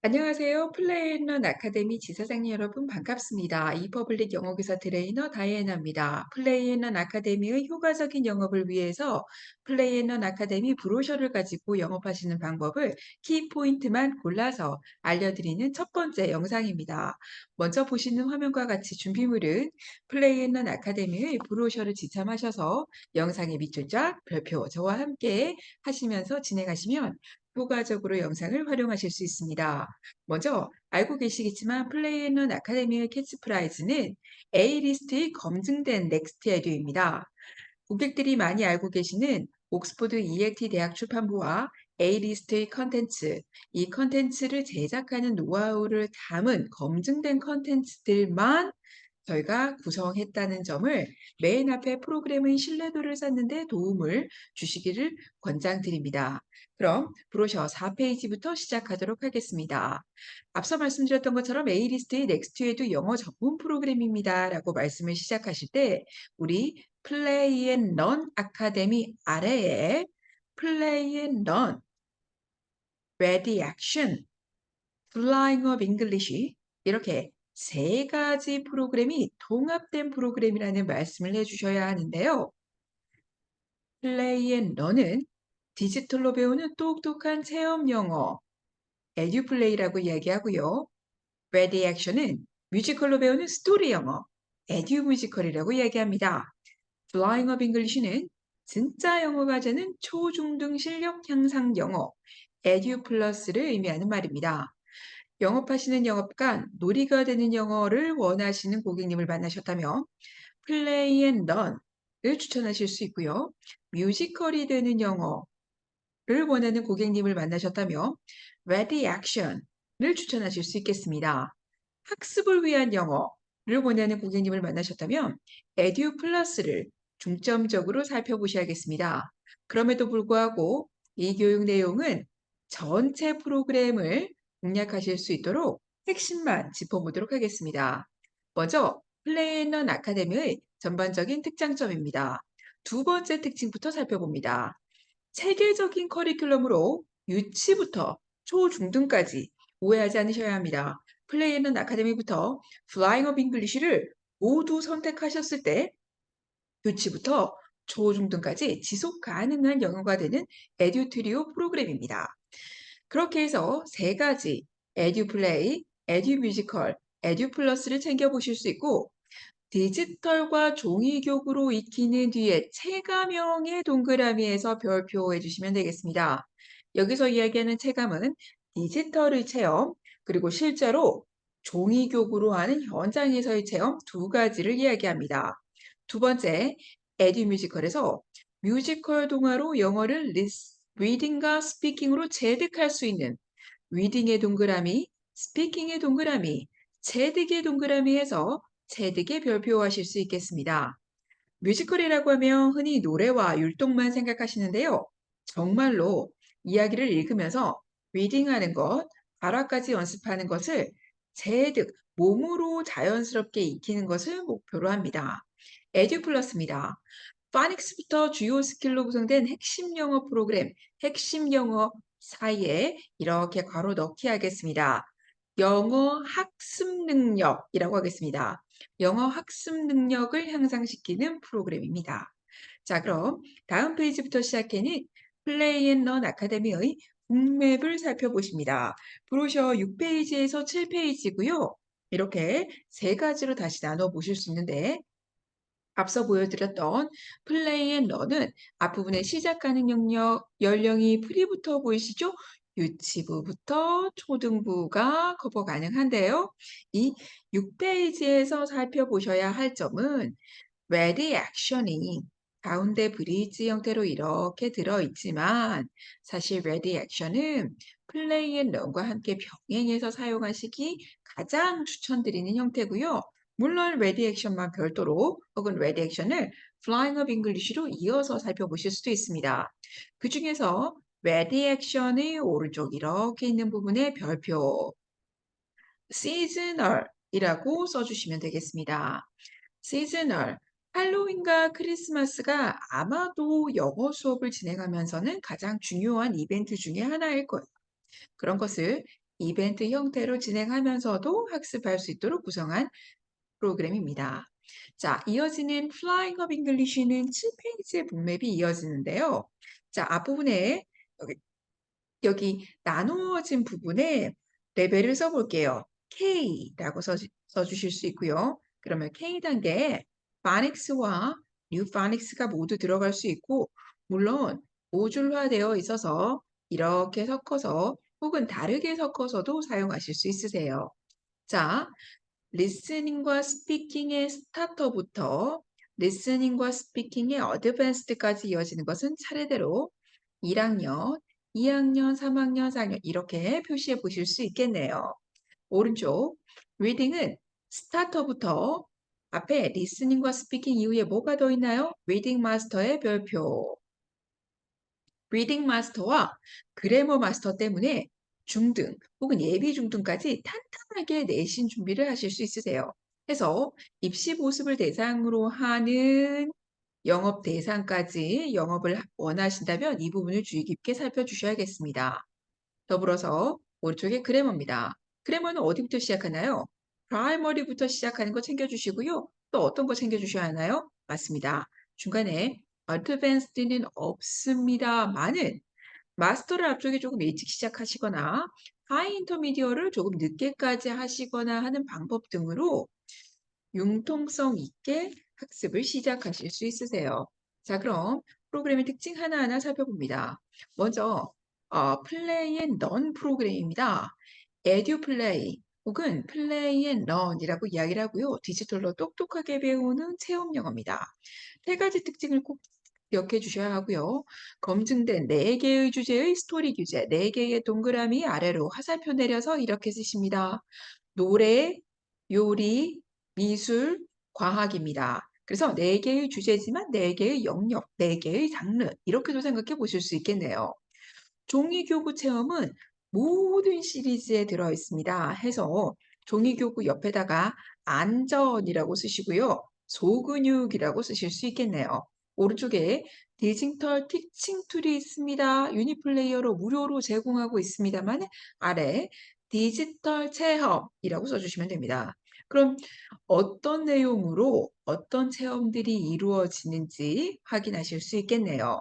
안녕하세요. 플레이앤런 아카데미 지사장님 여러분 반갑습니다. 이퍼블릭 영어교사 트레이너 다이애나입니다. 플레이앤런 아카데미의 효과적인 영업을 위해서 플레이앤런 아카데미 브로셔를 가지고 영업하시는 방법을 키포인트만 골라서 알려드리는 첫 번째 영상입니다. 먼저 보시는 화면과 같이 준비물은 플레이앤런 아카데미의 브로셔를 지참하셔서 영상의 밑줄 쫙 별표 저와 함께 하시면서 진행하시면 효과적으로 영상을 활용하실 수 있습니다. 먼저 알고 계시겠지만 플레이앤런 아카데미의 캐치프라이즈는 A리스트의 검증된 넥스트 에듀입니다. 고객들이 많이 알고 계시는 옥스포드 ELT 대학 출판부와 A리스트의 컨텐츠, 이 컨텐츠를 제작하는 노하우를 담은 검증된 컨텐츠들만 저희가 구성했다는 점을 맨 앞에 프로그램의 신뢰도를 쌓는 데 도움을 주시기를 권장드립니다. 그럼 브로셔 4페이지부터 시작하도록 하겠습니다. 앞서 말씀드렸던 것처럼 A리스트의 넥스트에도 영어 전문 프로그램입니다. 라고 말씀을 시작하실 때 우리 플레이 앤 런 아카데미 아래에 플레이 앤 런, 레디 액션, 플라잉 업 잉글리시 이렇게 세 가지 프로그램이 통합된 프로그램이라는 말씀을 해주셔야 하는데요. 플레이 앤 런은 디지털로 배우는 똑똑한 체험 영어, 에듀플레이라고 이야기하고요. 레디 액션은 뮤지컬로 배우는 스토리 영어, 에듀 뮤지컬이라고 이야기합니다. 플라잉 업 잉글리시는 진짜 영어가 되는 초중등 실력 향상 영어, 에듀 플러스를 의미하는 말입니다. 영업하시는 영업관, 놀이가 되는 영어를 원하시는 고객님을 만나셨다면 플레이 앤 런을 추천하실 수 있고요. 뮤지컬이 되는 영어를 원하는 고객님을 만나셨다면 레디 액션을 추천하실 수 있겠습니다. 학습을 위한 영어를 원하는 고객님을 만나셨다면 에듀 플러스를 중점적으로 살펴보셔야겠습니다. 그럼에도 불구하고 이 교육 내용은 전체 프로그램을 공략하실 수 있도록 핵심만 짚어보도록 하겠습니다. 먼저 플레이앤런 아카데미의 전반적인 특장점입니다. 두 번째 특징부터 살펴봅니다. 체계적인 커리큘럼으로 유치부터 초중등까지 오해하지 않으셔야 합니다. 플레이앤런 아카데미부터 플라잉 업 잉글리시를 모두 선택하셨을 때 유치부터 초중등까지 지속 가능한 영어가 되는 에듀트리오 프로그램입니다. 그렇게 해서 세 가지 에듀플레이, 에듀뮤지컬, 에듀플러스를 챙겨보실 수 있고 디지털과 종이교구로 익히는 뒤에 체감형의 동그라미에서 별표해 주시면 되겠습니다. 여기서 이야기하는 체감은 디지털의 체험, 그리고 실제로 종이교구로 하는 현장에서의 체험 두 가지를 이야기합니다. 두 번째, 에듀뮤지컬에서 뮤지컬 동화로 영어를 리딩과 스피킹으로 체득할 수 있는 리딩의 동그라미, 스피킹의 동그라미, 체득의 동그라미에서 체득의 별표하실 수 있겠습니다. 뮤지컬이라고 하면 흔히 노래와 율동만 생각하시는데요. 정말로 이야기를 읽으면서 리딩하는 것, 발화까지 연습하는 것을 체득, 몸으로 자연스럽게 익히는 것을 목표로 합니다. 에듀플러스입니다. 파닉스부터 주요 스킬로 구성된 핵심 영어 프로그램, 핵심 영어 사이에 이렇게 괄호 넣기 하겠습니다. 영어 학습 능력이라고 하겠습니다. 영어 학습 능력을 향상시키는 프로그램입니다. 자, 그럼 다음 페이지부터 시작해는 플레이 앤 런 아카데미의 북맵을 살펴보십니다. 브로셔 6페이지에서 7페이지고요. 이렇게 세 가지로 다시 나눠 보실 수 있는데 앞서 보여드렸던 플레이 앤 런은 앞부분에 시작하는 영역, 연령이 프리부터 보이시죠? 유치부부터 초등부가 커버 가능한데요. 이 6페이지에서 살펴보셔야 할 점은 레디 액션이 가운데 브릿지 형태로 이렇게 들어있지만 사실 레디 액션은 플레이 앤 런과 함께 병행해서 사용하시기 가장 추천드리는 형태고요. 물론 레디 액션만 별도로 혹은 레디 액션을 Flying of English로 이어서 살펴보실 수도 있습니다. 그 중에서 레디 액션의 오른쪽 이렇게 있는 부분에 별표 seasonal이라고 써주시면 되겠습니다. seasonal, 할로윈과 크리스마스가 아마도 영어 수업을 진행하면서는 가장 중요한 이벤트 중에 하나일 거예요. 그런 것을 이벤트 형태로 진행하면서도 학습할 수 있도록 구성한 프로그램입니다. 자, 이어지는 Flying Up English는 7페이지의 문맵이 이어지는데요. 자, 앞부분에 여기, 여기 나누어진 부분에 레벨을 써볼게요. K라고 써주실 수 있고요. 그러면 K 단계에 Phonics와 New Phonic스가 모두 들어갈 수 있고, 물론 모듈화되어 있어서 이렇게 섞어서 혹은 다르게 섞어서도 사용하실 수 있으세요. 자, 리스닝과 스피킹의 스타터부터 리스닝과 스피킹의 어드밴스드까지 이어지는 것은 차례대로 1학년, 2학년, 3학년, 4학년 이렇게 표시해 보실 수 있겠네요. 오른쪽 리딩은 스타터부터 앞에 리스닝과 스피킹 이후에 뭐가 더 있나요? 리딩 마스터의 별표. 리딩 마스터와 그래머 마스터 때문에 중등 혹은 예비 중등까지 탄탄하게 내신 준비를 하실 수 있으세요. 해서 입시 보습을 대상으로 하는 영업 대상까지 영업을 원하신다면 이 부분을 주의 깊게 살펴주셔야겠습니다. 더불어서 오른쪽에 그래머입니다. 그래머는 어디부터 시작하나요? 프라이머리부터 시작하는 거 챙겨주시고요. 또 어떤 거 챙겨주셔야 하나요? 맞습니다. 중간에 어드밴스드는 없습니다만은 마스터를 앞쪽에 조금 일찍 시작하시거나 하이 인터미디어를 조금 늦게까지 하시거나 하는 방법 등으로 융통성 있게 학습을 시작하실 수 있으세요. 자, 그럼 프로그램의 특징 하나하나 살펴봅니다. 먼저 플레이 앤 런 프로그램입니다. 에듀플레이 혹은 플레이 앤 런이라고 이야기를 하고요. 디지털로 똑똑하게 배우는 체험 영어입니다. 세 가지 특징을 꼭 기억해 주셔야 하고요. 검증된 4개의 주제의 스토리 규제, 4개의 동그라미 아래로 화살표 내려서 이렇게 쓰십니다. 노래, 요리, 미술, 과학입니다. 그래서 4개의 주제지만 4개의 영역, 4개의 장르 이렇게도 생각해 보실 수 있겠네요. 종이교구 체험은 모든 시리즈에 들어 있습니다. 해서 종이교구 옆에다가 안전이라고 쓰시고요. 소근육이라고 쓰실 수 있겠네요. 오른쪽에 디지털 티칭 툴이 있습니다. 유니플레이어로 무료로 제공하고 있습니다만 아래 디지털 체험이라고 써주시면 됩니다. 그럼 어떤 내용으로 어떤 체험들이 이루어지는지 확인하실 수 있겠네요.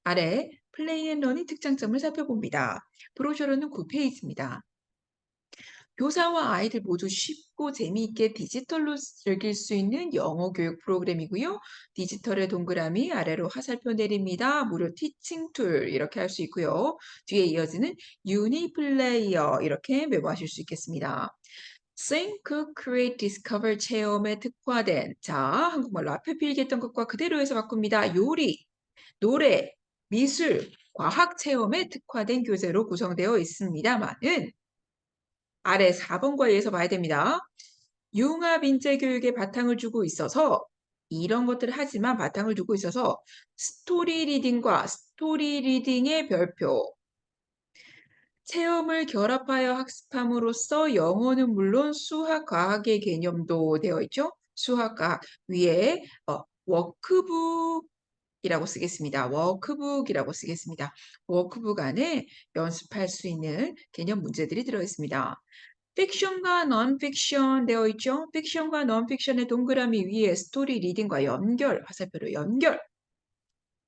아래 플레이 앤 런의 특장점을 살펴봅니다. 브로셔로는 9페이지입니다. 교사와 아이들 모두 쉽고 재미있게 디지털로 즐길 수 있는 영어 교육 프로그램이고요. 디지털의 동그라미 아래로 화살표 내립니다. 무료 티칭 툴 이렇게 할 수 있고요. 뒤에 이어지는 유니플레이어 이렇게 메모하실 수 있겠습니다. Think, Create, Discover 체험에 특화된 자 한국말로 앞에 필기했던 것과 그대로 해서 바꿉니다. 요리, 노래, 미술, 과학 체험에 특화된 교재로 구성되어 있습니다만은 아래 4번과 이에서 봐야 됩니다. 융합 인재 교육에 바탕을 두고 있어서 이런 것들을 하지만 바탕을 두고 있어서 스토리 리딩과 스토리 리딩의 별표 체험을 결합하여 학습함으로써 영어는 물론 수학, 과학의 개념도 되어 있죠. 수학, 과학 위에 워크북이라고 쓰겠습니다. 워크북이라고 쓰겠습니다. 워크북 안에 연습할 수 있는 개념 문제들이 들어 있습니다. 픽션과 넌픽션 되어 있죠. 픽션과 넌픽션의 동그라미 위에 스토리 리딩과 연결, 화살표로 연결.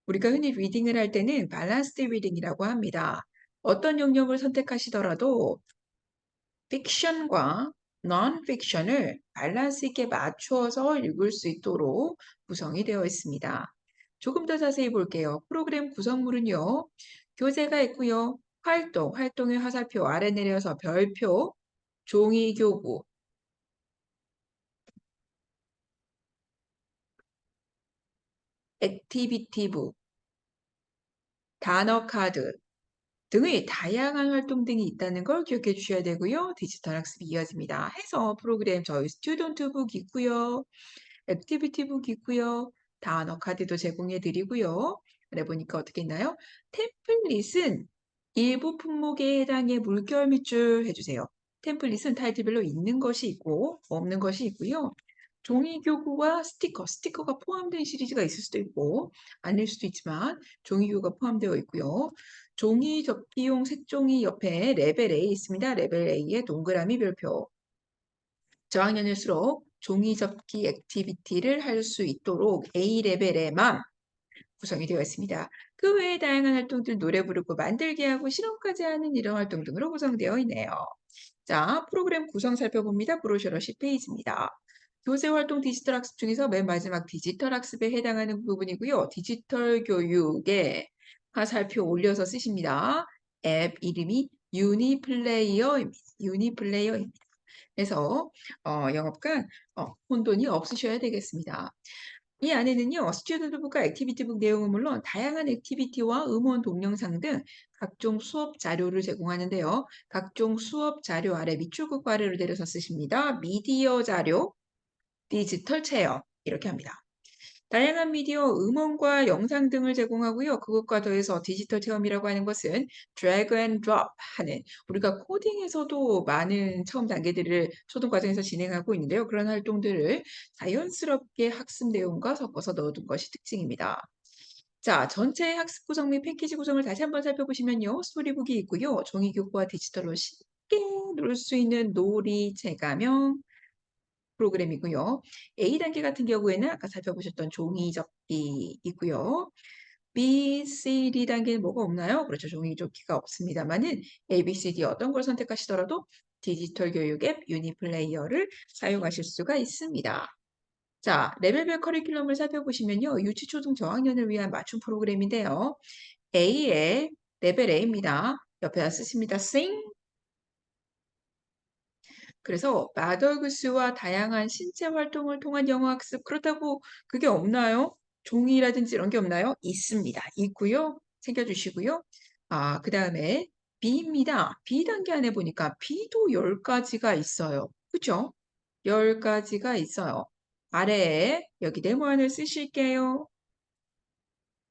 우리가 흔히 리딩을 할 때는 밸런스드 리딩이라고 합니다. 어떤 영역을 선택하시더라도 픽션과 넌픽션을 밸런스 있게 맞추어서 읽을 수 있도록 구성이 되어 있습니다. 조금 더 자세히 볼게요. 프로그램 구성물은요. 교재가 있고요. 활동의 화살표 아래 내려서 별표, 종이교구, 액티비티북, 단어 카드 등의 다양한 활동 등이 있다는 걸 기억해 주셔야 되고요. 디지털 학습이 이어집니다. 해서 프로그램 저희 스튜던트북 있고요. 액티비티북 있고요. 단어 카드도 제공해 드리고요. 그래 보니까 어떻게 있나요? 템플릿은 일부 품목에 해당해 물결 밑줄 해주세요. 템플릿은 타이틀별로 있는 것이 있고 없는 것이 있고요. 종이교구와 스티커가 포함된 시리즈가 있을 수도 있고 아닐 수도 있지만 종이교구가 포함되어 있고요. 종이 접기용 색종이 옆에 레벨 A 있습니다. 레벨 A에 동그라미 별표. 저학년일수록 종이 접기 액티비티를 할 수 있도록 A 레벨에만 구성이 되어 있습니다. 그 외에 다양한 활동들 노래 부르고 만들기 하고 실험까지 하는 이런 활동 등으로 구성되어 있네요. 자, 프로그램 구성 살펴봅니다. 브로셔러 10페이지입니다. 교재 활동 디지털 학습 중에서 맨 마지막 디지털 학습에 해당하는 부분이고요. 디지털 교육에 화살표 올려서 쓰십니다. 앱 이름이 유니플레이어입니다. 유니플레이어입니다. 그래서 영업관 혼돈이 없으셔야 되겠습니다. 이 안에는요, 스튜던트북과 액티비티북 내용은 물론 다양한 액티비티와 음원 동영상 등 각종 수업 자료를 제공하는데요. 각종 수업 자료 아래 밑줄 긋고 아래로 내려서 쓰십니다. 미디어 자료, 디지털 체험 이렇게 합니다. 다양한 미디어, 음원과 영상 등을 제공하고요. 그것과 더해서 디지털 체험이라고 하는 것은 drag and drop 하는 우리가 코딩에서도 많은 처음 단계들을 초등 과정에서 진행하고 있는데요. 그런 활동들을 자연스럽게 학습 내용과 섞어서 넣어둔 것이 특징입니다. 자, 전체 학습 구성 및 패키지 구성을 다시 한번 살펴보시면요. 스토리북이 있고요. 종이 교과와 디지털로 쉽게 놀 수 있는 놀이 체감형 프로그램이고요. A단계 같은 경우에는 아까 살펴보셨던 종이 접기 있고요. B, C, D 단계는 뭐가 없나요? 그렇죠. 종이 접기가 없습니다만은 A, B, C, D 어떤 걸 선택하시더라도 디지털 교육 앱 유니플레이어를 사용하실 수가 있습니다. 자, 레벨별 커리큘럼을 살펴보시면요. 유치, 초등, 저학년을 위한 맞춤 프로그램인데요. A의 레벨 A입니다. 옆에다 쓰십니다. Sing. 그래서 마더그스와 다양한 신체 활동을 통한 영어 학습 그렇다고 그게 없나요? 종이라든지 이런 게 없나요? 있습니다. 있고요. 챙겨주시고요. 그다음에 B입니다. B 단계 안에 보니까 B도 10가지가 있어요. 그죠? 10가지가 있어요. 아래에 여기 네모안을 쓰실게요.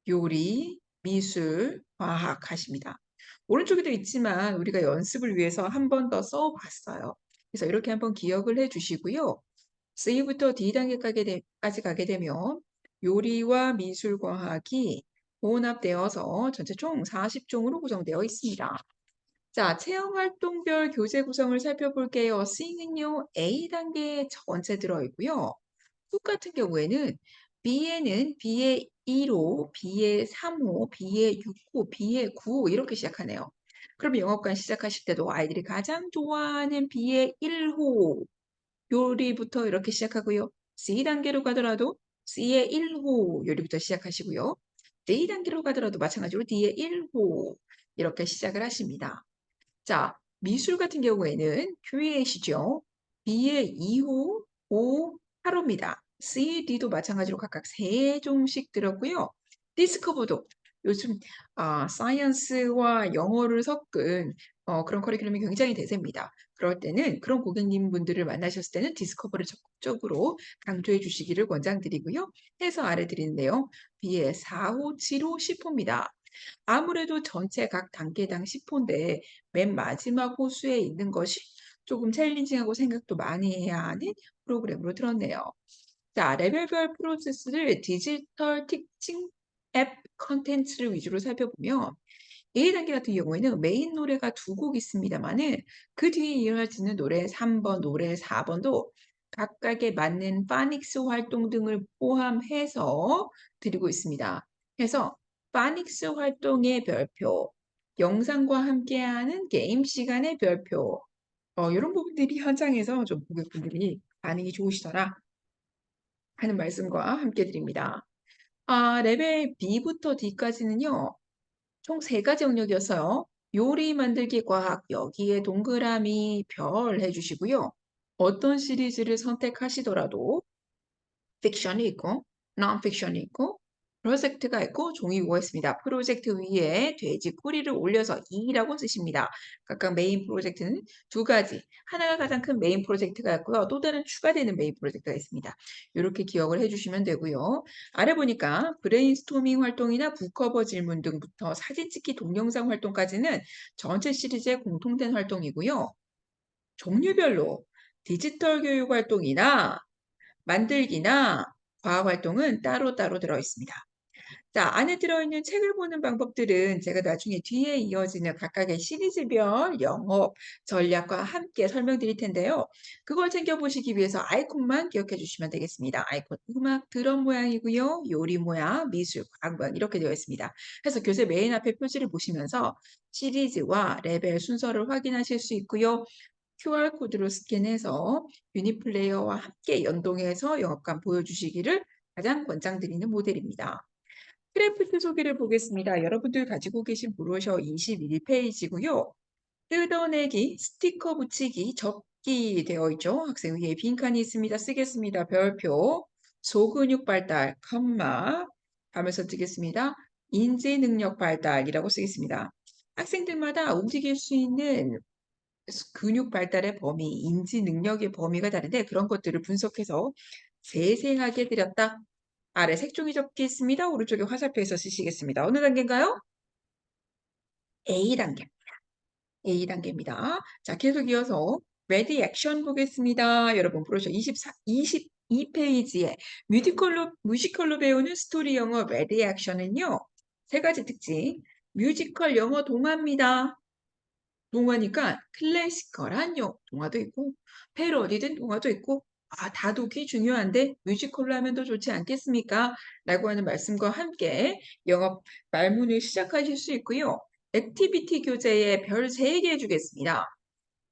요리, 미술, 과학 하십니다. 오른쪽에도 있지만 우리가 연습을 위해서 한 번 더 써봤어요. 그래서 이렇게 한번 기억을 해주시고요. C부터 D단계까지 가게 되면 요리와 미술과학이 혼합되어서 전체 총 40종으로 구성되어 있습니다. 자, 체험활동별 교재 구성을 살펴볼게요. C는요, A단계에 전체 들어있고요. 훅 같은 경우에는 B에는 B의 1호, B의 3호, B의 6호, B의 9호 이렇게 시작하네요. 그럼 영업관 시작하실 때도 아이들이 가장 좋아하는 B의 1호 요리부터 이렇게 시작하고요. C단계로 가더라도 C의 1호 요리부터 시작하시고요. D단계로 가더라도 마찬가지로 D의 1호 이렇게 시작을 하십니다. 자, 미술 같은 경우에는 큐레이시죠. B의 2호, 5, 8호입니다. C, D도 마찬가지로 각각 3종씩 들었고요. 디스커버도 요즘 사이언스와 영어를 섞은 그런 커리큘럼이 굉장히 대세입니다. 그럴 때는 그런 고객님분들을 만나셨을 때는 디스커버를 적극적으로 강조해 주시기를 권장드리고요. 해서 아래 드리는 내용 B의 4호, 7호, 10호입니다. 아무래도 전체 각 단계당 10호인데 맨 마지막 호수에 있는 것이 조금 챌린징하고 생각도 많이 해야 하는 프로그램으로 들었네요. 자, 레벨별 프로세스를 디지털 티칭 앱 컨텐츠를 위주로 살펴보면 A 단계 같은 경우에는 메인 노래가 2곡 있습니다만은 그 뒤에 이어지는 노래 3번, 노래 4번도 각각에 맞는 파닉스 활동 등을 포함해서 드리고 있습니다. 그래서 파닉스 활동의 별표, 영상과 함께하는 게임 시간의 별표, 이런 부분들이 현장에서 좀 고객분들이 반응이 좋으시더라 하는 말씀과 함께 드립니다. 레벨 B부터 D까지는요. 총 3가지 영역이었어요. 요리, 만들기, 과학, 여기에 동그라미, 별 해주시고요. 어떤 시리즈를 선택하시더라도 픽션이 있고, non-fiction이 있고, 프로젝트가 있고, 종이고가 있습니다. 프로젝트 위에 돼지 꼬리를 올려서 2라고 쓰십니다. 각각 메인 프로젝트는 2가지. 하나가 가장 큰 메인 프로젝트가 있고요. 또 다른 추가되는 메인 프로젝트가 있습니다. 이렇게 기억을 해주시면 되고요. 아래 보니까 브레인스토밍 활동이나 북커버 질문 등부터 사진 찍기 동영상 활동까지는 전체 시리즈의 공통된 활동이고요. 종류별로 디지털 교육 활동이나 만들기나 과학 활동은 따로따로 들어 있습니다. 자, 안에 들어있는 책을 보는 방법들은 제가 나중에 뒤에 이어지는 각각의 시리즈별 영업 전략과 함께 설명드릴 텐데요. 그걸 챙겨보시기 위해서 아이콘만 기억해 주시면 되겠습니다. 아이콘, 음악, 드럼 모양이고요. 요리 모양, 미술, 과학 모양 이렇게 되어 있습니다. 그래서 교재 메인 앞에 표지를 보시면서 시리즈와 레벨 순서를 확인하실 수 있고요. QR코드로 스캔해서 유니플레이어와 함께 연동해서 영업감 보여주시기를 가장 권장드리는 모델입니다. 크래프트 소개를 보겠습니다. 여러분들 가지고 계신 브로셔 21페이지고요. 뜯어내기, 스티커 붙이기, 접기 되어 있죠. 학생 위에 빈칸이 있습니다. 쓰겠습니다. 별표, 소근육 발달, 컴마, 하면서 쓰겠습니다. 인지 능력 발달이라고 쓰겠습니다. 학생들마다 움직일 수 있는 근육 발달의 범위, 인지 능력의 범위가 다른데 그런 것들을 분석해서 세세하게 드렸다. 아래 색종이 적기 있습니다. 오른쪽에 화살표에서 쓰시겠습니다. 어느 단계인가요? A단계. A단계입니다. 자, 계속 이어서 레디 액션 보겠습니다. 여러분 브로셔 22페이지에 뮤지컬로 배우는 스토리 영어 레디 액션은요. 세 가지 특징. 뮤지컬 영어 동화입니다. 동화니까 클래시컬한 동화도 있고 패러디된 동화도 있고 다독이 중요한데 뮤지컬로 하면 더 좋지 않겠습니까? 라고 하는 말씀과 함께 영업 말문을 시작하실 수 있고요. 액티비티 교재에 별 3개 주겠습니다.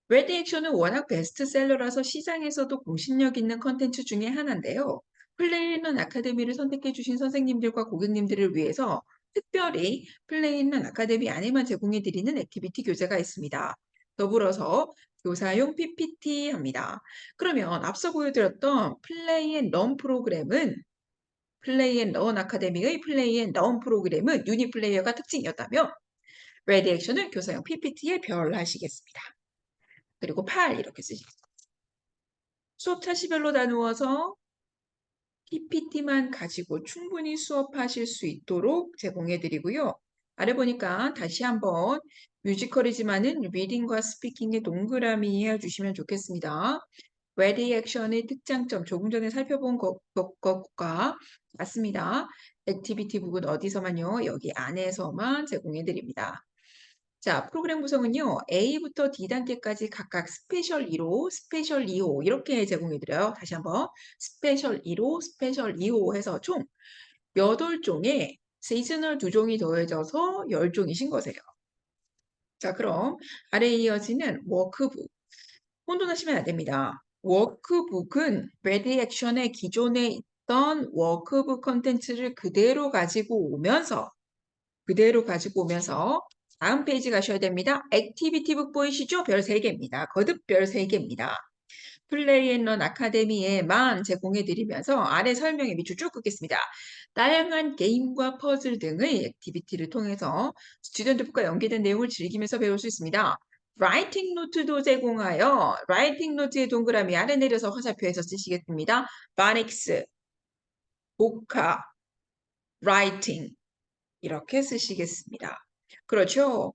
레디 액션은 워낙 베스트셀러라서 시장에서도 공신력 있는 컨텐츠 중에 하나인데요. 플레이는 아카데미를 선택해 주신 선생님들과 고객님들을 위해서 특별히 플레이는 아카데미 안에만 제공해 드리는 액티비티 교재가 있습니다. 더불어서 교사용 PPT 합니다. 그러면 앞서 보여드렸던 플레이 앤 런 프로그램은 플레이 앤 런 아카데미의 플레이 앤 런 프로그램은 유니플레이어가 특징이었다면 레디 액션은 교사용 PPT에 별 하시겠습니다. 그리고 8 이렇게 쓰시겠습니다. 수업 차시별로 나누어서 PPT만 가지고 충분히 수업하실 수 있도록 제공해 드리고요. 아래 보니까 다시 한번 뮤지컬이지만은 리딩과 스피킹의 동그라미 이해해 주시면 좋겠습니다. 레디 액션의 특장점 조금 전에 살펴본 것과 같습니다. 액티비티 북은 어디서만요? 여기 안에서만 제공해 드립니다. 자, 프로그램 구성은요. A부터 D단계까지 각각 스페셜 1호, 스페셜 2호 이렇게 제공해드려요. 다시 한번 스페셜 1호, 스페셜 2호 해서 총 8종에 시즈널 2종이 더해져서 10종이신 거세요. 자, 그럼 아래 이어지는 워크북. 혼돈하시면 안 됩니다. 워크북은 레디 액션의 기존에 있던 워크북 컨텐츠를 그대로 가지고 오면서 다음 페이지 가셔야 됩니다. 액티비티북 보이시죠? 별 3개입니다. 거듭 별 3개입니다. 플레이 앤 런 아카데미에만 제공해 드리면서 아래 설명에 밑줄 쭉 긋겠습니다. 다양한 게임과 퍼즐 등의 액티비티를 통해서 스튜던트북과 연계된 내용을 즐기면서 배울 수 있습니다. 라이팅 노트도 제공하여 라이팅 노트의 동그라미 아래 내려서 화살표에서 쓰시겠습니다. 바닉스, 보카, 라이팅 이렇게 쓰시겠습니다. 그렇죠?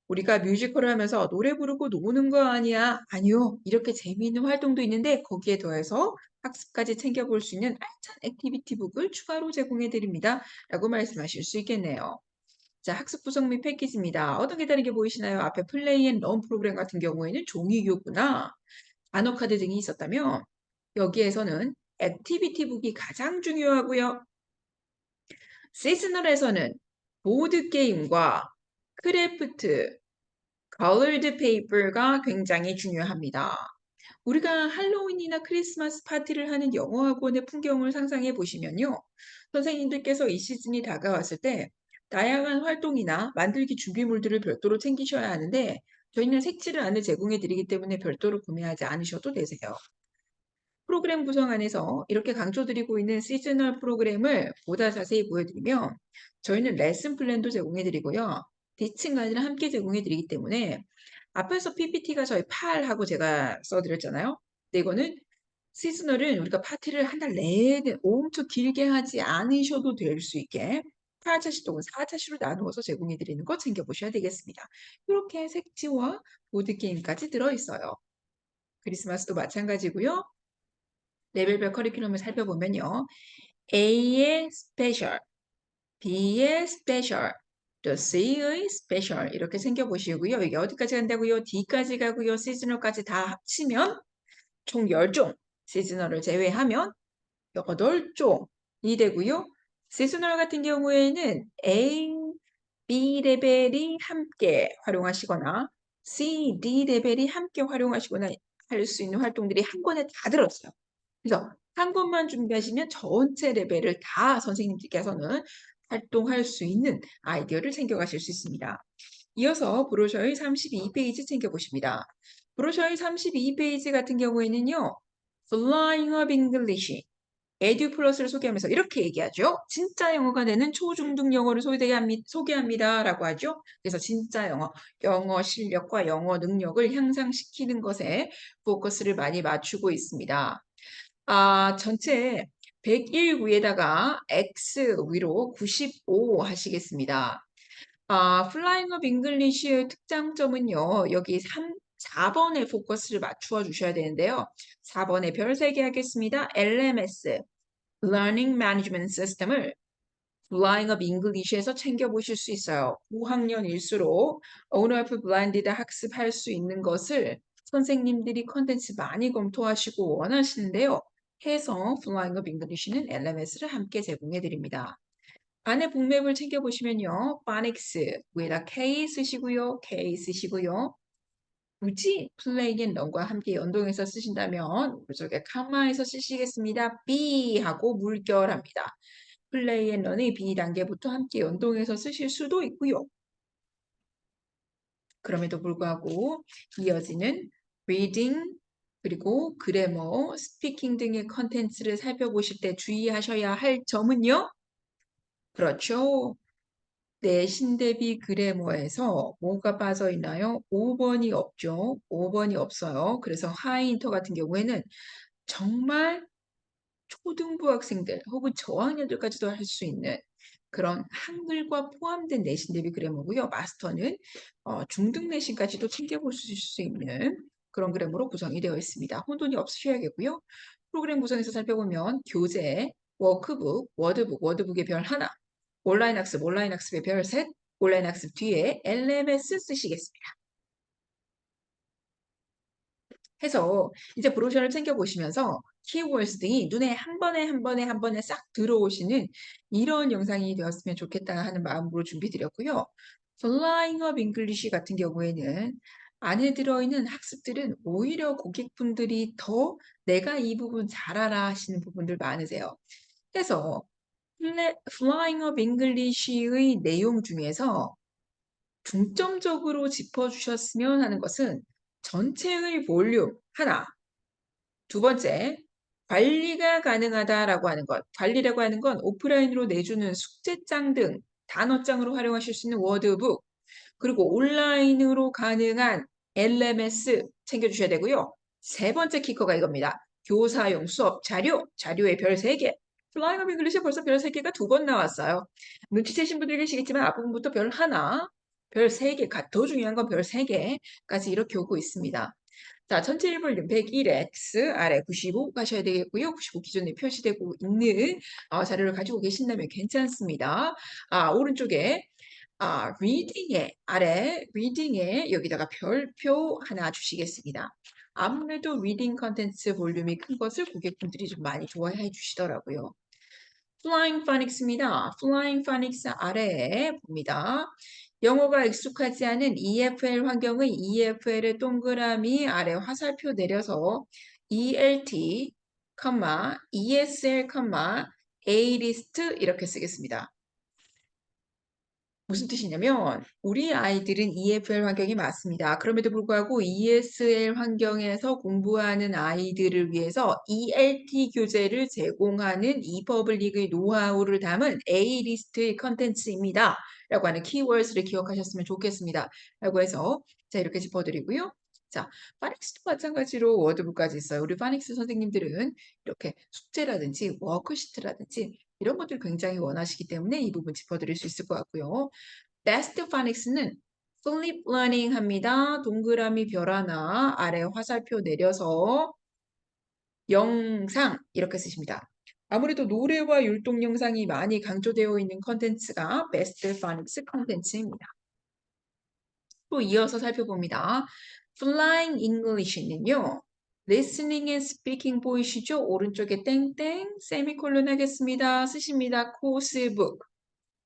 우리가 뮤지컬을 하면서 노래 부르고 노는 거 아니야? 아니요. 이렇게 재미있는 활동도 있는데 거기에 더해서 학습까지 챙겨볼 수 있는 알찬 액티비티북을 추가로 제공해 드립니다. 라고 말씀하실 수 있겠네요. 자, 학습 구성 및 패키지입니다. 어떤 게 다른 게 보이시나요? 앞에 플레이 앤 런 프로그램 같은 경우에는 종이교구나 단어 카드 등이 있었다면 여기에서는 액티비티북이 가장 중요하고요. 시즈널에서는 보드게임과 크래프트, 컬러드 페이퍼가 굉장히 중요합니다. 우리가 할로윈이나 크리스마스 파티를 하는 영어 학원의 풍경을 상상해 보시면요. 선생님들께서 이 시즌이 다가왔을 때 다양한 활동이나 만들기 준비물들을 별도로 챙기셔야 하는데 저희는 색칠을 안을 제공해 드리기 때문에 별도로 구매하지 않으셔도 되세요. 프로그램 구성 안에서 이렇게 강조드리고 있는 시즈널 프로그램을 보다 자세히 보여드리면 저희는 레슨 플랜도 제공해드리고요. 디칭까지는 함께 제공해드리기 때문에 앞에서 PPT가 저희 8하고 제가 써드렸잖아요. 근데 이거는 시즈널은 우리가 파티를 한 달 내내 엄청 길게 하지 않으셔도 될 수 있게 8차시 또는 4차시로 나누어서 제공해드리는 거 챙겨보셔야 되겠습니다. 이렇게 색지와 보드게임까지 들어있어요. 크리스마스도 마찬가지고요. 레벨별 커리큘럼을 살펴보면요. A의 스페셜, B의 special, 또 C의 special 이렇게 챙겨보시고요. 이게 어디까지 간다고요? D까지 가고요. 시즈널까지 다 합치면 총 10종, 시즈널을 제외하면 8종이 되고요. 시즈널 같은 경우에는 A, B 레벨이 함께 활용하시거나 C, D 레벨이 함께 활용하시거나 할 수 있는 활동들이 한 권에 다 들었어요. 그래서 한 권만 준비하시면 전체 레벨을 다 선생님들께서는 활동할 수 있는 아이디어를 챙겨가실 수 있습니다. 이어서 브로셔의 32페이지 챙겨보십니다. 브로셔의 32페이지 같은 경우에는요. Flying of English, 에듀 플러스를 소개하면서 이렇게 얘기하죠. 진짜 영어가 되는 초중등 영어를 소개합니다라고 하죠. 그래서 진짜 영어, 영어 실력과 영어 능력을 향상시키는 것에 포커스를 많이 맞추고 있습니다. 전체 101 위에다가 X 위로 95 하시겠습니다. 플라잉 업 잉글리시의 특장점은요. 여기 4번에 포커스를 맞추어 주셔야 되는데요. 4번에 별 3개 하겠습니다. LMS, Learning Management System을 Flying Up English에서 챙겨보실 수 있어요. 5학년일수록 Owner of Blinded 학습할 수 있는 것을 선생님들이 컨텐츠 많이 검토하시고 원하시는데요. 해서 Flying Up English는 LMS를 함께 제공해 드립니다. 안에 북맵을 챙겨보시면요. Phonics 위에다 K 쓰시고요. K 쓰시고요. 굳이 플레이 앤 런과 함께 연동해서 쓰신다면 오른쪽에 컴마에서 쓰시겠습니다. B 하고 물결합니다. 플레이 앤 런의 B 단계부터 함께 연동해서 쓰실 수도 있고요. 그럼에도 불구하고 이어지는 리딩 그리고 그래머, 스피킹 등의 컨텐츠를 살펴보실 때 주의하셔야 할 점은요. 그렇죠. 내신 대비 그래머에서 뭐가 빠져 있나요? 5번이 없죠. 5번이 없어요. 그래서 하이인터 같은 경우에는 정말 초등부 학생들 혹은 저학년들까지도 할 수 있는 그런 한글과 포함된 내신 대비 그래머고요. 마스터는 중등 내신까지도 챙겨볼 수 있는 그런 그래머로 구성이 되어 있습니다. 혼돈이 없으셔야겠고요. 프로그램 구성에서 살펴보면 교재, 워크북, 워드북, 워드북의 별 하나, 온라인 학습, 온라인 학습의 별 셋, 온라인 학습 뒤에 LMS 쓰시겠습니다. 해서 이제 브로셔를 챙겨보시면서 키워드들이 눈에 한 번에 싹 들어오시는 이런 영상이 되었으면 좋겠다 하는 마음으로 준비드렸고요. Flying of English 같은 경우에는 안에 들어있는 학습들은 오히려 고객분들이 더 내가 이 부분 잘 알아 하시는 부분들 많으세요. 그래서 Flying of English의 내용 중에서 중점적으로 짚어주셨으면 하는 것은 전체의 볼륨 하나, 두 번째, 관리가 가능하다라고 하는 것. 관리라고 하는 건 오프라인으로 내주는 숙제장 등 단어장으로 활용하실 수 있는 워드북, 그리고 온라인으로 가능한 LMS 챙겨주셔야 되고요. 세 번째 키커가 이겁니다. 교사용 수업 자료, 자료의 별 3개. 플라잉 업 잉글리시에 벌써 별 3개가 2번 나왔어요. 눈치채신 분들 계시겠지만 앞부분부터 별 하나, 별 3개, 더 중요한 건 별 3개까지 이렇게 오고 있습니다. 자, 전체 1볼륨 101X 아래 95 가셔야 되겠고요. 95 기존에 표시되고 있는 자료를 가지고 계신다면 괜찮습니다. 오른쪽에 리딩에 아래 리딩에 여기다가 별표 하나 주시겠습니다. 아무래도 리딩 컨텐츠 볼륨이 큰 것을 고객분들이 좀 많이 좋아해 주시더라고요. Flying Phonics입니다. Flying Phonics 아래에 봅니다. 영어가 익숙하지 않은 EFL 환경의 EFL의 동그라미 아래 화살표 내려서 ELT, ESL, A-list 이렇게 쓰겠습니다. 무슨 뜻이냐면 우리 아이들은 EFL 환경이 맞습니다. 그럼에도 불구하고 ESL 환경에서 공부하는 아이들을 위해서 ELT 교재를 제공하는 e퍼블릭의 노하우를 담은 A-리스트의 컨텐츠입니다. 라고 하는 키워드를 기억하셨으면 좋겠습니다. 라고 해서 자 이렇게 짚어드리고요. 자, 파닉스도 마찬가지로 워드북까지 있어요. 우리 파닉스 선생님들은 이렇게 숙제라든지 워크시트라든지 이런 것들 굉장히 원하시기 때문에 이 부분 짚어드릴 수 있을 것 같고요. Best Phonics는 Flip Learning 합니다. 동그라미 별 하나 아래 화살표 내려서 영상 이렇게 쓰십니다. 아무래도 노래와 율동 영상이 많이 강조되어 있는 컨텐츠가 베스트 파닉스 컨텐츠입니다. 또 이어서 살펴봅니다. Flying English는요. listening and speaking 보이시죠? 오른쪽에 땡땡, 세미콜론 하겠습니다. 쓰십니다. 코스북,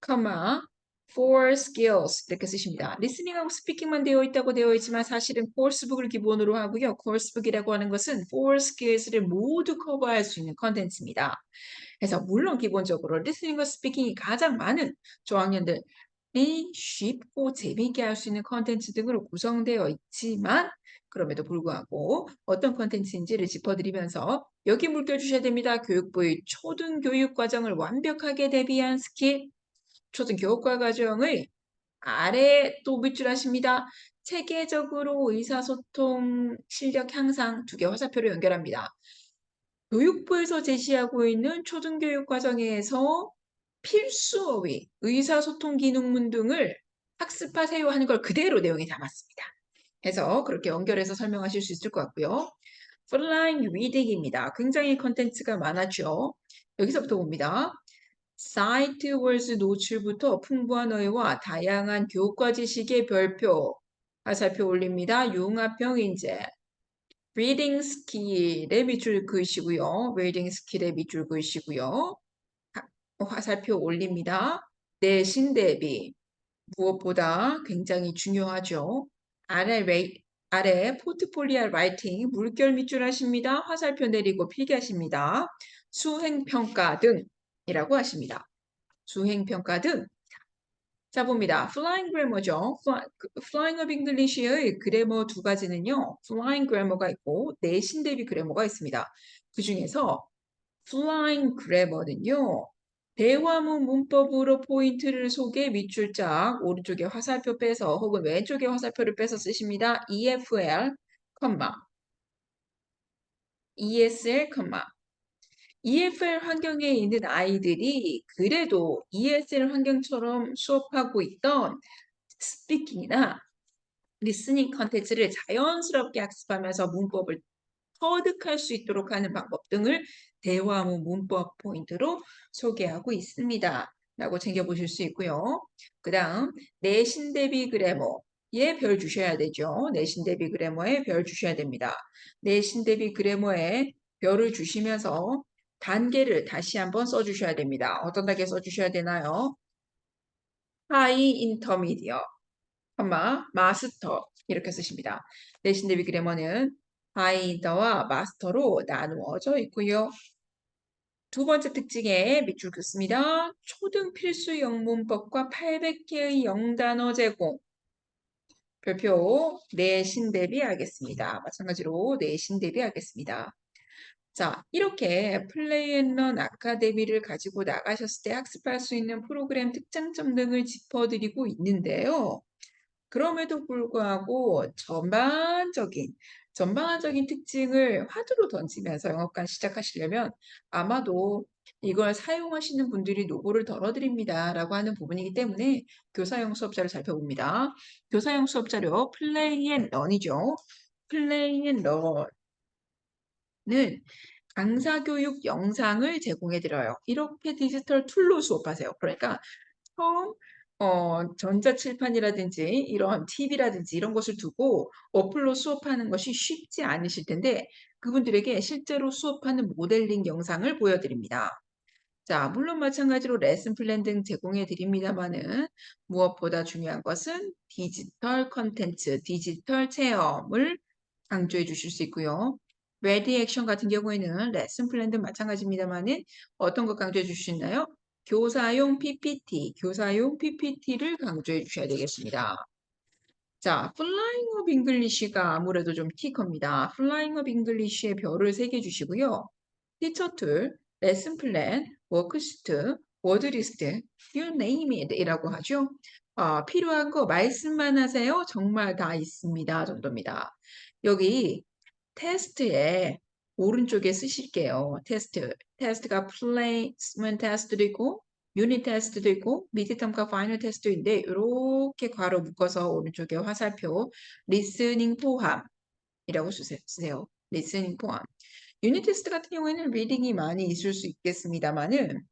comma, for skills 이렇게 쓰십니다. 리스닝하고 스피킹만 되어 있다고 되어 있지만 사실은 코스북을 기본으로 하고요. 코스북이라고 하는 것은 for skills를 모두 커버할 수 있는 컨텐츠입니다. 그래서 물론 기본적으로 리스닝과 스피킹이 가장 많은 저학년들 이 쉽고 재미있게 할 수 있는 컨텐츠 등으로 구성되어 있지만 그럼에도 불구하고 어떤 컨텐츠인지를 짚어드리면서 여기 물결 주셔야 됩니다. 교육부의 초등교육 과정을 완벽하게 대비한 스킬, 초등교육 과정의 아래 또 밑줄하십니다. 체계적으로 의사소통 실력 향상 두 개 화살표로 연결합니다. 교육부에서 제시하고 있는 초등교육 과정에서 필수 어휘, 의사소통 기능문 등을 학습하세요 하는 걸 그대로 내용에 담았습니다. 그래서 그렇게 연결해서 설명하실 수 있을 것 같고요. Flying Reading입니다. 굉장히 컨텐츠가 많았죠. 여기서부터 봅니다. 사이트 월드 노출부터 풍부한 어휘와 다양한 교과 지식의 별표, 화살표 올립니다. 융합형 인재, 리딩 스킬의 밑줄 그으시고요. 리딩 스킬의 밑줄 그으시고요. 화살표 올립니다. 내신 대비 무엇보다 굉장히 중요하죠. 아래 포트폴리오 라이팅 물결 밑줄 하십니다. 화살표 내리고 필기하십니다. 수행평가 등이라고 하십니다. 수행평가 등. 자, 봅니다. Flying Grammar죠. Flying of English의 그래머 두 가지는요. Flying Grammar가 있고 내신 대비 그래머가 있습니다. 그 중에서 Flying Grammar는요. 대화문 문법으로 포인트를 소개 밑줄짝 오른쪽에 화살표 빼서 혹은 왼쪽에 화살표를 빼서 쓰십니다. EFL, ESL, EFL 환경에 있는 아이들이 그래도 ESL 환경처럼 수업하고 있던 스피킹이나 리스닝 컨텐츠를 자연스럽게 학습하면서 문법을 터득할 수 있도록 하는 방법 등을 대화문 문법 포인트로 소개하고 있습니다. 라고 챙겨보실 수 있고요. 그 다음 내신 대비 그래머에 별 주셔야 되죠. 내신 대비 그래머에 별 주셔야 됩니다. 내신 대비 그래머에 별을 주시면서 단계를 다시 한번 써주셔야 됩니다. 어떤 단계 써주셔야 되나요? 하이 인터미디어, 마스터 이렇게 쓰십니다. 내신 대비 그래머는 하이더와 마스터로 나누어져 있고요. 두 번째 특징에 밑줄 긋습니다. 초등 필수 영문법과 800개의 영단어 제공. 별표 내신 대비하겠습니다. 마찬가지로 내신 대비하겠습니다. 자, 이렇게 플레이앤런 아카데미를 가지고 나가셨을 때 학습할 수 있는 프로그램 특장점 등을 짚어드리고 있는데요. 그럼에도 불구하고 전반적인 특징을 화두로 던지면서 영업관 시작하시려면 아마도 이걸 사용하시는 분들이 노고를 덜어드립니다라고 하는 부분이기 때문에 교사용 수업자를 살펴봅니다. 교사용 수업자료 플레이 앤 런이죠. 플레이 앤 런은 강사 교육 영상을 제공해 드려요. 이렇게 디지털 툴로 수업하세요. 그러니까 처음 전자칠판이라든지 이런 TV라든지 이런 것을 두고 어플로 수업하는 것이 쉽지 않으실 텐데 그분들에게 실제로 수업하는 모델링 영상을 보여드립니다. 자, 물론 마찬가지로 레슨 플랜 등 제공해 드립니다만은 무엇보다 중요한 것은 디지털 컨텐츠, 디지털 체험을 강조해 주실 수 있고요. 레디 액션 같은 경우에는 레슨 플랜 등 마찬가지입니다만은 어떤 거 강조해 주실 수 있나요? 교사용 PPT를 강조해 주셔야 되겠습니다. 자, Flying of English가 아무래도 좀 티커입니다. Flying of English의 별을 3개 주시고요. 티처 툴, 레슨 플랜, 워크시트, 워드리스트, you name it 이라고 하죠. 필요한 거 말씀만 하세요. 정말 다 있습니다. 정도입니다. 여기 테스트에 오른쪽에 쓰실게요. 테스트가 플레이스먼트 테스트도 있고 유닛 테스트도 있고 미드텀과 파이널 테스트인데 이렇게 괄호 묶어서 오른쪽에 화살표 리스닝 포함이라고 쓰세요. 리스닝 포함. 유닛 테스트 같은 경우에는 리딩이 많이 있을 수 있겠습니다만은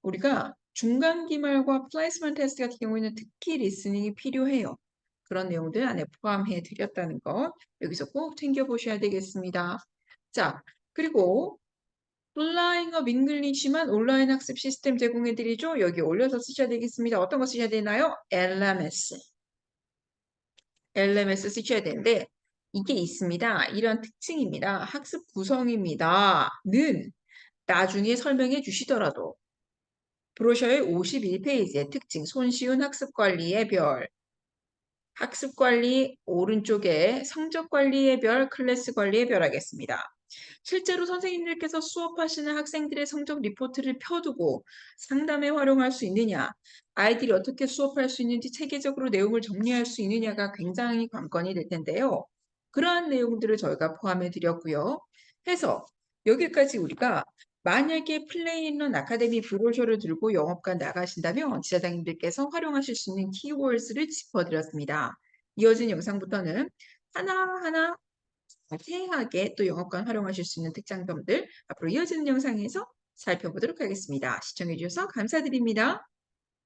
우리가 중간 기말과 플레이스먼트 테스트 같은 경우에는 특히 리스닝이 필요해요. 그런 내용들 안에 포함해 드렸다는 거 여기서 꼭 챙겨보셔야 되겠습니다. 자, 그리고 플라잉 업 잉글리시만 온라인 학습 시스템 제공해 드리죠. 여기 올려서 쓰셔야 되겠습니다. 어떤 거 쓰셔야 되나요? LMS. LMS 쓰셔야 되는데 이게 있습니다. 이런 특징입니다. 학습 구성입니다. 는 나중에 설명해 주시더라도 브로셔의 51페이지의 특징, 손쉬운 학습관리의 별, 학습관리 오른쪽에 성적관리의 별, 클래스관리의 별 하겠습니다. 실제로 선생님들께서 수업하시는 학생들의 성적 리포트를 펴두고 상담에 활용할 수 있느냐, 아이들이 어떻게 수업할 수 있는지 체계적으로 내용을 정리할 수 있느냐가 굉장히 관건이 될 텐데요. 그러한 내용들을 저희가 포함해 드렸고요. 해서 여기까지 우리가 만약에 플레이인런 아카데미 브로셔를 들고 영업관 나가신다면 지사장님들께서 활용하실 수 있는 키워드를 짚어드렸습니다. 이어진 영상부터는 하나하나 자세하게 또 영업관 활용하실 수 있는 특장점들 앞으로 이어지는 영상에서 살펴보도록 하겠습니다. 시청해 주셔서 감사드립니다.